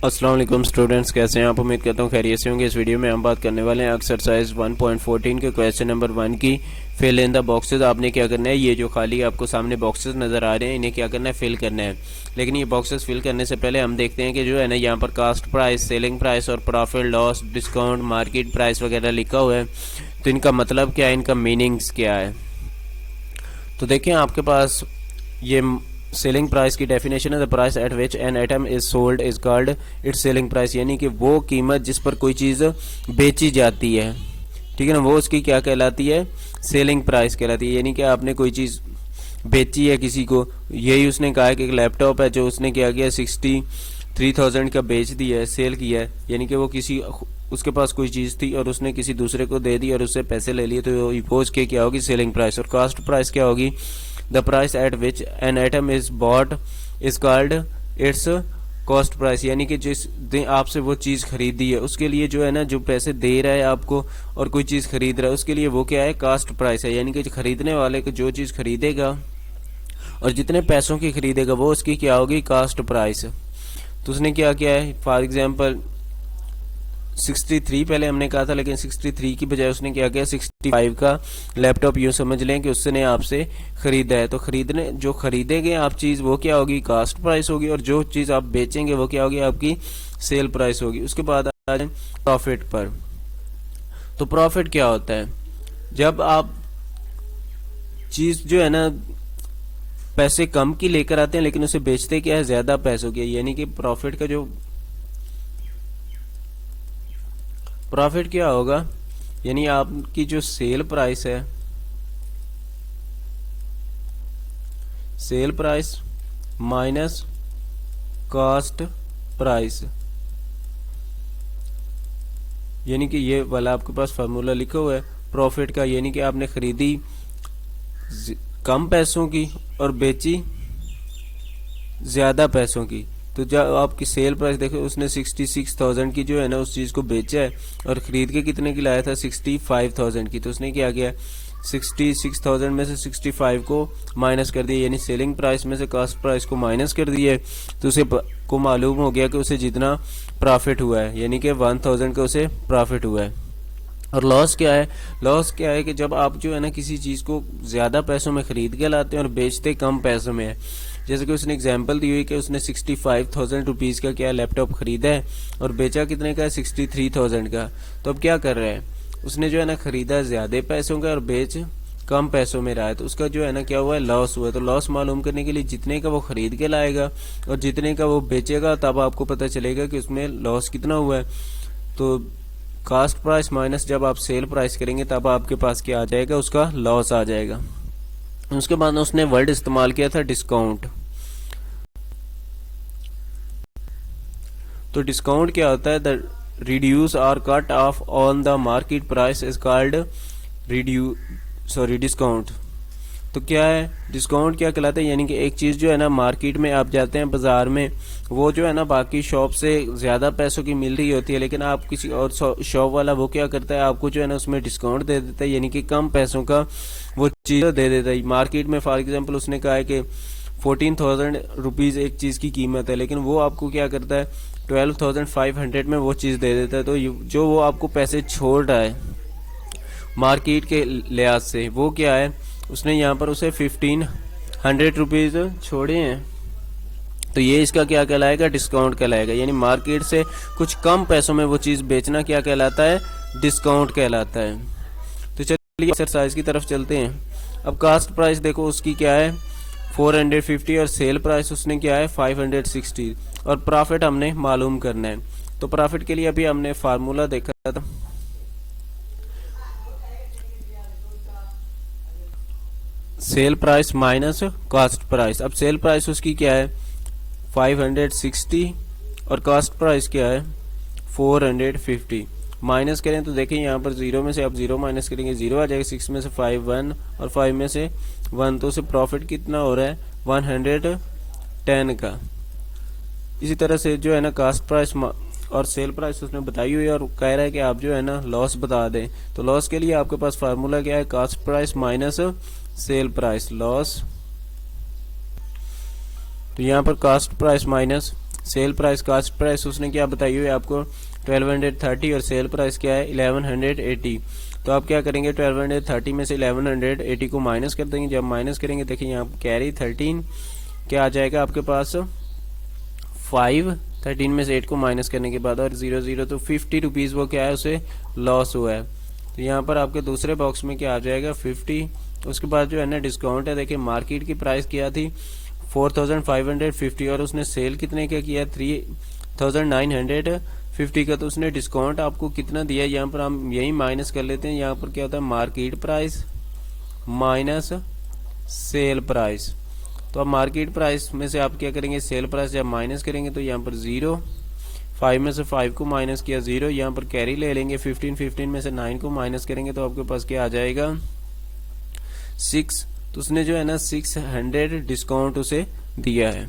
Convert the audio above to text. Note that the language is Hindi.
अस्सलाम वालेकुम स्टूडेंट्स, कैसे हैं आप? उम्मीद करता हूँ खैरियत से होंगे। इस वीडियो में हम बात करने वाले हैं एक्सरसाइज 1.14 के क्वेश्चन नंबर 1 की फिल इन द बॉक्सेस। आपने क्या करना है, ये जो खाली आपको सामने बॉक्सेस नज़र आ रहे हैं, इन्हें क्या करना है, फिल करना है। लेकिन ये बॉक्सेस फिल करने से पहले हम देखते हैं कि जो है ना, यहाँ पर कास्ट प्राइस, सेलिंग प्राइस और profit loss, discount, market price वगैरह लिखा हुआ है। तो इनका मतलब क्या है, इनका मीनिंग्स क्या है। तो देखिए आपके पास ये सेलिंग प्राइस की डेफिनेशन है, the price at which an item is sold is called its selling price, यानी कि वो कीमत जिस पर कोई चीज़ बेची जाती है, ठीक है ना, वो उसकी क्या कहलाती है, सेलिंग प्राइस कहलाती है। यानी कि आपने कोई चीज़ बेची है किसी को, यही उसने कहा है कि एक लैपटॉप है जो उसने क्या किया 63,000 का बेच दिया है, सेल किया है, यानी कि वो किसी उसके पास कोई चीज़ थी और उसने किसी दूसरे को दे दी और उससे पैसे ले लिए, तो इम्पोज के क्या होगी, सेलिंग प्राइस। और कास्ट प्राइस क्या होगी, the price at which an item is bought is called its cost price, यानी कि जिस दिन आपसे वो चीज़ खरीदी है उसके लिए जो है ना, जो पैसे दे रहा है आपको और कोई चीज़ खरीद रहा है उसके लिए वो क्या है, कास्ट प्राइस है। यानी कि खरीदने वाले को जो चीज़ खरीदेगा और जितने पैसों की खरीदेगा वो उसकी क्या होगी, कास्ट प्राइस। तो उसने क्या किया है, फॉर एग्जांपल 63 पहले हमने कहा था, लेकिन 63 की बजाय उसने क्या किया, 65 का लैपटॉप यूँ समझ लें कि उसने आपसे खरीदा है। तो खरीदने जो खरीदेंगे आप चीज़ वो क्या होगी, कास्ट प्राइस होगी, और जो चीज़ आप बेचेंगे वो क्या होगी, आपकी सेल प्राइस होगी। उसके बाद आ जाए प्रॉफिट पर। तो प्रॉफिट क्या होता है, जब आप चीज़ जो है ना पैसे कम की लेकर आते हैं लेकिन उसे बेचते क्या है, ज़्यादा पैसों की, यानी कि प्रॉफिट का जो प्रॉफिट क्या होगा, यानी आपकी जो सेल प्राइस है, sale price minus cost price, यानी कि ये वाला आपके पास फार्मूला लिखा हुआ है प्रॉफिट का, यानी कि आपने खरीदी कम पैसों की और बेची ज़्यादा पैसों की। तो जब आपकी सेल प्राइस देखो, उसने 66,000 की जो है ना उस चीज़ को बेचा है और ख़रीद के कितने की लाया था, 65,000 की। तो उसने क्या किया, 66,000 में से 65 को माइनस कर दिया, यानी सेलिंग प्राइस में से कास्ट प्राइस को माइनस कर दिया। तो उसे को मालूम हो गया कि उसे जितना प्रॉफिट हुआ है, यानी कि 1000 का उसे प्रॉफिट हुआ है। और लॉस क्या है, लॉस क्या है कि जब आप जो है ना किसी चीज़ को ज़्यादा पैसों में ख़रीद के लाते हैं और बेचते कम पैसों में है। जैसे कि उसने एग्जांपल दी हुई कि उसने 65,000 रुपीज़ का क्या लैपटॉप ख़रीदा है और बेचा कितने का है, 63,000 का। तो अब क्या कर रहा है, उसने जो है ना ख़रीदा ज़्यादा पैसों का और बेच कम पैसों में रहा है, तो उसका जो है ना क्या हुआ है, लॉस हुआ है। तो लॉस मालूम करने के लिए जितने का वो ख़रीद के लाएगा और जितने का वो बेचेगा, तब आपको पता चलेगा कि उसमें लॉस कितना हुआ है। तो कास्ट प्राइस माइनस जब आप सेल प्राइस करेंगे तब आपके पास क्या आ जाएगा, उसका लॉस आ जाएगा। उसके बाद उसने वर्ड इस्तेमाल किया था डिस्काउंट। तो डिस्काउंट क्या होता है, द रिड्यूस और cut off on the market price is called discount. तो क्या है, डिस्काउंट क्या कहलाता है, यानी कि एक चीज़ जो है ना मार्केट में आप जाते हैं बाजार में, वो जो है ना बाकी शॉप से ज़्यादा पैसों की मिल रही होती है, लेकिन आप किसी और शॉप वाला वो क्या करता है, आपको जो है ना उसमें डिस्काउंट दे देता है, यानी कि कम पैसों का वो चीज़ दे देता है। मार्केट में फॉर एग्जांपल उसने कहा है कि 14,000 रुपीज़ एक चीज़ की कीमत है, लेकिन वो आपको क्या करता है 12,500 में वो चीज़ दे देता है। तो जो वो आपको पैसे छोड़ रहा है मार्केट के लिहाज से, वो क्या है, उसने यहाँ पर उसे 1,500 रुपीज़ छोड़े हैं। तो ये इसका क्या कहलाएगा, डिस्काउंट कहलाएगा। यानी मार्केट से कुछ कम पैसों में वो चीज़ बेचना क्या कहलाता है, डिस्काउंट कहलाता है। तो चलिए एक्सरसाइज की तरफ चलते हैं। अब कास्ट प्राइस देखो उसकी क्या है 450 और सेल प्राइस उसने क्या है 560, और प्रॉफिट हमने मालूम करना है। तो प्रॉफिट के लिए अभी हमने फार्मूला देखा था, sale price minus cost price. अब सेल प्राइस उसकी क्या है 560 और कास्ट प्राइस क्या है 450। माइनस करें तो देखें यहाँ पर 0 में से आप 0 माइनस करेंगे 0 आ जाएगा, 6 में से 5 1 और 5 में से 1, तो उसे प्रॉफिट कितना हो रहा है 110 का। इसी तरह से जो है ना कास्ट प्राइस और सेल प्राइस उसने बताई हुई है और कह रहा है कि आप जो है ना लॉस बता दें। तो लॉस के लिए आपके पास फार्मूला क्या है, cost price minus sale price loss. तो यहाँ पर cost price minus sale price cost price उसने क्या बताई हुई है आपको 1230 और सेल प्राइस क्या है 1180। तो आप क्या करेंगे 1230 में से 1180 को माइनस कर देंगे। जब माइनस करेंगे देखिए यहाँ कैरी 13 क्या आ जाएगा आपके पास 5, 13 में से 8 को माइनस करने के बाद और 00 तो 50 रुपीज़ वो क्या है उसे लॉस हुआ है। तो यहाँ पर आपके दूसरे बॉक्स में क्या आ जाएगा 50। उसके बाद जो है ना डिस्काउंट है, देखिए मार्केट की प्राइस क्या थी 4550 और उसने सेल कितने का किया 3950 का। तो उसने डिस्काउंट आपको कितना दिया, यहाँ पर हम यही माइनस कर लेते हैं। यहाँ पर क्या होता है market price minus sale price. तो अब मार्केट प्राइस में से आप क्या करेंगे सेल प्राइस जब माइनस करेंगे तो यहाँ पर 0, 5 में से 5 को माइनस किया 0, यहाँ पर कैरी ले लेंगे 15 में से 9 को माइनस करेंगे तो आपके पास क्या आ जाएगा 6। तो उसने जो है ना 600 डिस्काउंट उसे दिया है।